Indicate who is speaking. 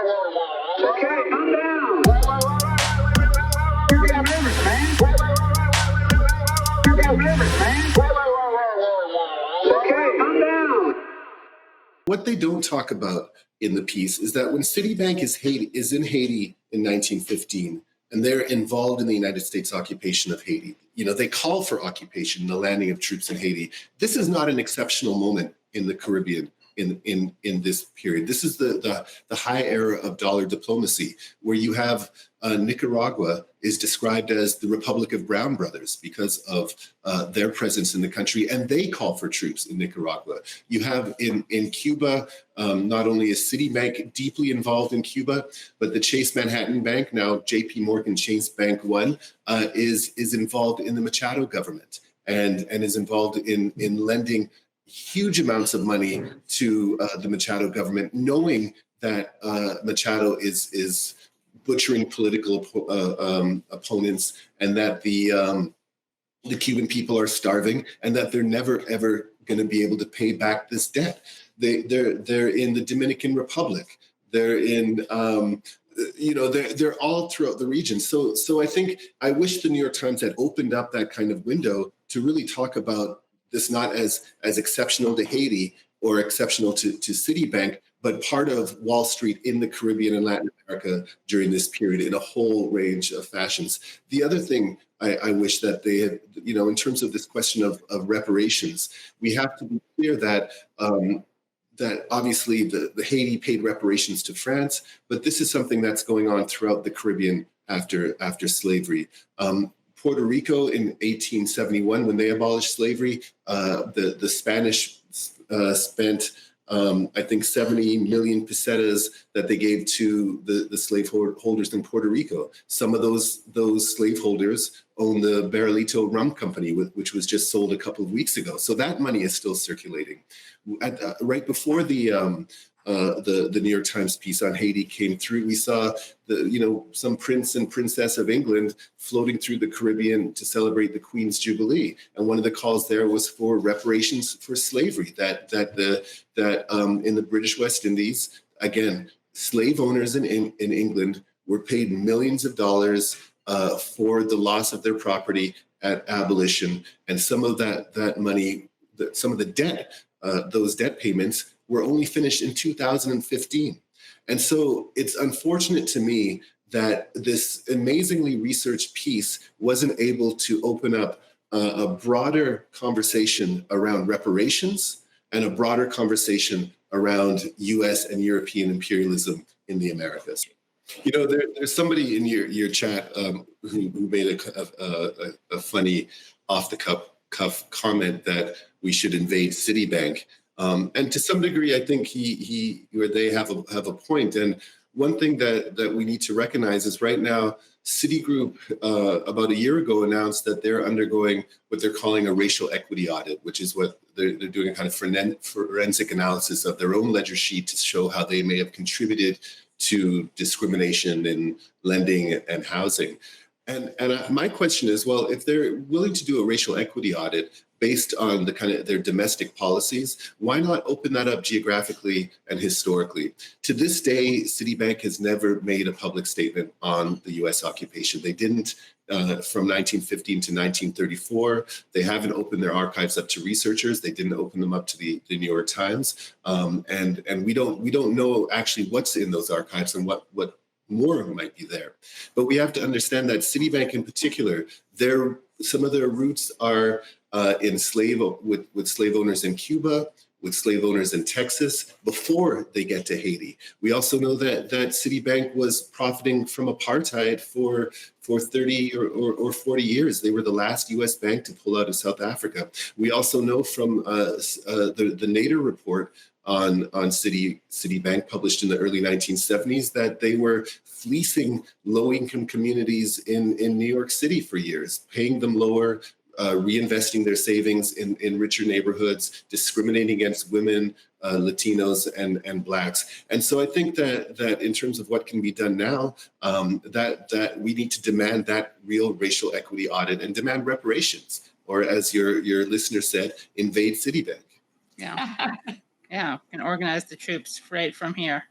Speaker 1: Okay, calm down. You got limits, man. You got limits, man. Okay, calm down.
Speaker 2: What they don't talk about in the piece is that when Citibank is in Haiti in 1915, and they're involved in the United States occupation of Haiti, they call for occupation, the landing of troops in Haiti. This is not an exceptional moment in the Caribbean in this period. This is the high era of dollar diplomacy, where you have Nicaragua is described as the Republic of Brown Brothers because of their presence in the country, and they call for troops in Nicaragua. You have in Cuba, not only is Citibank deeply involved in Cuba, but the Chase Manhattan Bank, now JP Morgan Chase Bank One, is involved in the Machado government and is involved in lending huge amounts of money to the Machado government, knowing that Machado is butchering political opponents, and that the Cuban people are starving, and that they're never ever going to be able to pay back this debt. They're in the Dominican Republic. They're in they're all throughout the region. So I think I wish the New York Times had opened up that kind of window to really talk about this, not as exceptional to Haiti or exceptional to Citibank, but part of Wall Street in the Caribbean and Latin America during this period in a whole range of fashions. The other thing I wish that they had, in terms of this question of reparations, we have to be clear that that obviously the Haiti paid reparations to France, but this is something that's going on throughout the Caribbean after slavery. Puerto Rico in 1871, when they abolished slavery, the Spanish spent, I think, 70 million pesetas that they gave to the slaveholders in Puerto Rico. Some of those slaveholders own the Barrilito Rum Company, which was just sold a couple of weeks ago. So that money is still circulating. Right before the New York Times piece on Haiti came through, we saw some prince and princess of England floating through the Caribbean to celebrate the Queen's Jubilee, and one of the calls there was for reparations for slavery. That in the British West Indies, again, slave owners in England were paid millions of dollars for the loss of their property at abolition, and some of that money, some of the debt, those debt payments, were only finished in 2015. And so it's unfortunate to me that this amazingly researched piece wasn't able to open up a broader conversation around reparations and a broader conversation around US and European imperialism in the Americas. There's somebody in your chat who made a funny off-the-cuff comment that we should invade Citibank. And to some degree, I think they have a point. And one thing that we need to recognize is right now, Citigroup about a year ago announced that they're undergoing what they're calling a racial equity audit, which is what they're doing, a kind of forensic analysis of their own ledger sheet to show how they may have contributed to discrimination in lending and housing. And my question is, well, if they're willing to do a racial equity audit based on the kind of their domestic policies, why not open that up geographically and historically? To this day, Citibank has never made a public statement on the US occupation. They didn't from 1915 to 1934. They haven't opened their archives up to researchers. They didn't open them up to the New York Times. And we don't know actually what's in those archives and what more might be there. But we have to understand that Citibank in particular, some of their roots are with slave owners in Cuba, with slave owners in Texas before they get to Haiti. We also know that Citibank was profiting from apartheid for 30 or 40 years. They were the last U.S. bank to pull out of South Africa. We also know from the Nader report on Citibank, published in the early 1970s, that they were fleecing low-income communities in New York City for years, paying them lower, reinvesting their savings in richer neighborhoods, discriminating against women, Latinos, and Blacks. And so I think that in terms of what can be done now, that we need to demand that real racial equity audit and demand reparations, or as your listener said, invade Citibank.
Speaker 3: Yeah. Yeah, can organize the troops right from here.